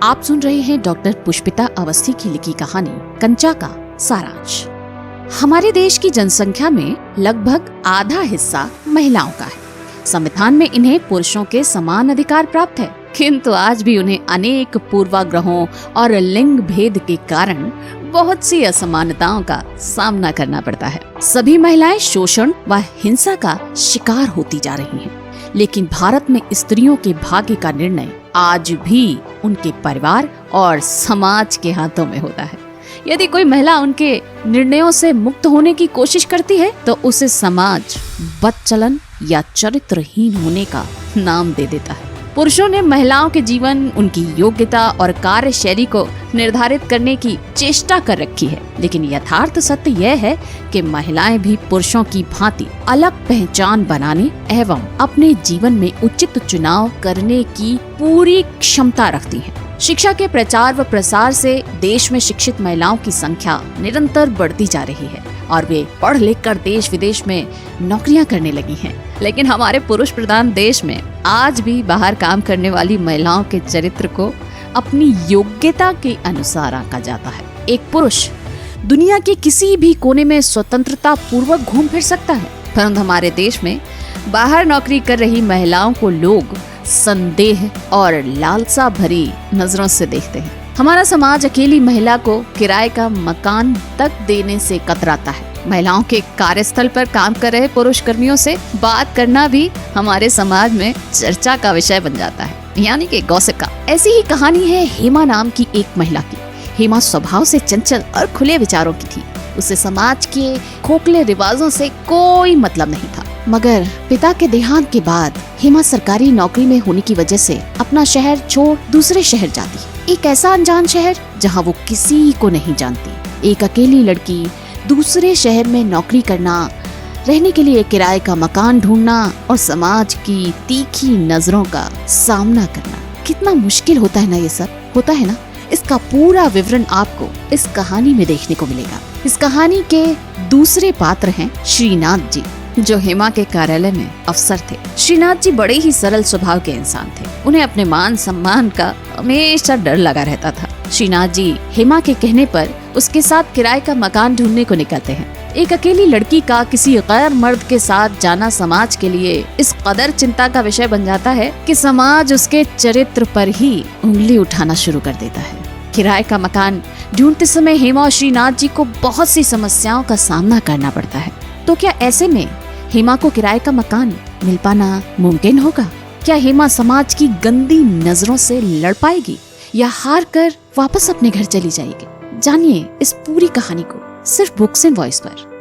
आप सुन रहे हैं डॉक्टर पुष्पिता अवस्थी की लिखी कहानी कंचा का सारांश। हमारे देश की जनसंख्या में लगभग आधा हिस्सा महिलाओं का है। संविधान में इन्हें पुरुषों के समान अधिकार प्राप्त है, किंतु आज भी उन्हें अनेक पूर्वाग्रहों और लिंग भेद के कारण बहुत सी असमानताओं का सामना करना पड़ता है। सभी महिलाएं शोषण व हिंसा का शिकार होती जा रही हैं। लेकिन भारत में स्त्रियों के भाग्य का निर्णय आज भी उनके परिवार और समाज के हाथों में होता है। यदि कोई महिला उनके निर्णयों से मुक्त होने की कोशिश करती है तो उसे समाज बदचलन या चरित्रहीन होने का नाम दे देता है। पुरुषों ने महिलाओं के जीवन, उनकी योग्यता और कार्यशैली को निर्धारित करने की चेष्टा कर रखी है, लेकिन यथार्थ सत्य यह है कि महिलाएं भी पुरुषों की भांति अलग पहचान बनाने एवं अपने जीवन में उचित चुनाव करने की पूरी क्षमता रखती हैं। शिक्षा के प्रचार व प्रसार से देश में शिक्षित महिलाओं की संख्या निरंतर बढ़ती जा रही है और वे पढ़ लिख कर देश विदेश में नौकरियां करने लगी हैं। लेकिन हमारे पुरुष प्रधान देश में आज भी बाहर काम करने वाली महिलाओं के चरित्र को अपनी योग्यता के अनुसार आंका जाता है। एक पुरुष दुनिया के किसी भी कोने में स्वतंत्रता पूर्वक घूम फिर सकता है, परंतु हमारे देश में बाहर नौकरी कर रही महिलाओं को लोग संदेह और लालसा भरी नजरों से देखते हैं। हमारा समाज अकेली महिला को किराए का मकान तक देने से कतराता है। महिलाओं के कार्यस्थल पर काम कर रहे पुरुष कर्मियों से बात करना भी हमारे समाज में चर्चा का विषय बन जाता है, यानी कि गॉसिप का। ऐसी ही कहानी है हेमा नाम की एक महिला की। हेमा स्वभाव से चंचल और खुले विचारों की थी। उसे समाज के खोखले रिवाजों से कोई मतलब नहीं था। मगर पिता के देहांत के बाद हेमा सरकारी नौकरी में होने की वजह से अपना शहर छोड़ दूसरे शहर जाती। एक ऐसा अनजान शहर जहां वो किसी को नहीं जानती। एक अकेली लड़की दूसरे शहर में नौकरी करना, रहने के लिए किराए का मकान ढूंढना और समाज की तीखी नजरों का सामना करना कितना मुश्किल होता है ना। ये सब होता है ना। इसका पूरा विवरण आपको इस कहानी में देखने को मिलेगा। इस कहानी के दूसरे पात्र हैं श्रीनाथ जी, जो हेमा के कार्यालय में अफसर थे। श्रीनाथ जी बड़े ही सरल स्वभाव के इंसान थे। उन्हें अपने मान सम्मान का हमेशा डर लगा रहता था। श्रीनाथ जी हेमा के कहने पर उसके साथ किराए का मकान ढूंढने को निकलते हैं। एक अकेली लड़की का किसी गैर मर्द के साथ जाना समाज के लिए इस कदर चिंता का विषय बन जाता है कि समाज उसके चरित्र पर ही उंगली उठाना शुरू कर देता है। किराए का मकान ढूंढते समय हेमा और श्रीनाथ जी को बहुत सी समस्याओं का सामना करना पड़ता है। तो क्या ऐसे में हेमा को किराए का मकान मिल पाना मुमकिन होगा? क्या हेमा समाज की गंदी नजरों से लड़ पाएगी या हार कर वापस अपने घर चली जाएगी? जानिए इस पूरी कहानी को सिर्फ बुक्स एंड वॉइस पर।